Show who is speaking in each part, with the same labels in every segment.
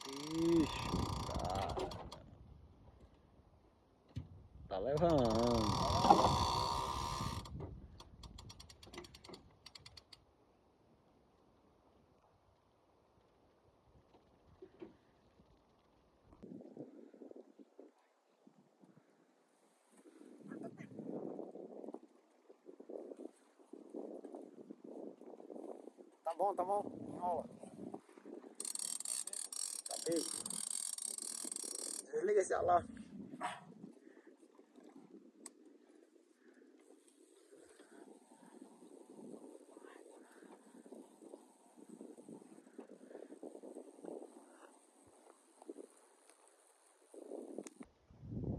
Speaker 1: Ixi, tá levando. Tá bom, enrola. Tá bem. Desliga esse alarme.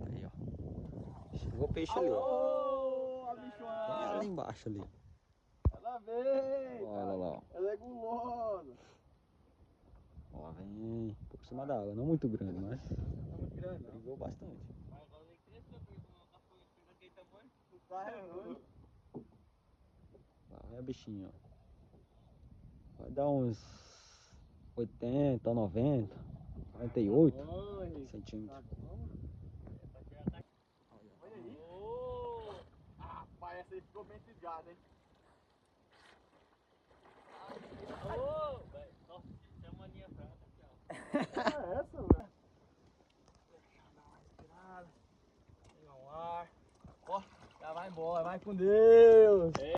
Speaker 1: Aí, ó. Chegou o peixe ali, ó.
Speaker 2: Ô, a
Speaker 1: Tem
Speaker 2: bichona!
Speaker 1: ela embaixo ali.
Speaker 2: Ela veio!
Speaker 1: Olha lá, ó.
Speaker 2: Ela é gulosa!
Speaker 1: Ó, vem por cima da água. Não muito grande, mas
Speaker 2: Tá muito grande, não?
Speaker 1: brigou bastante.
Speaker 3: Mas agora nem cresceu, porque como ela foi daquele tamanho.
Speaker 2: Tu tá errando.
Speaker 1: Lá vem a bichinha, ó. Vai dar uns 80, 90, 98
Speaker 2: Oi,
Speaker 1: centímetros.
Speaker 2: tá bom? Olha aí.
Speaker 3: Ô!
Speaker 2: Ah, pai, essa aí ficou bem fisgada, hein?
Speaker 3: Ô! Velho, nossa, chama a linha prata aqui, ó.
Speaker 2: É essa, velho? Dá uma respirada. Pegar um ar. Ó, já vai embora, vai com Deus.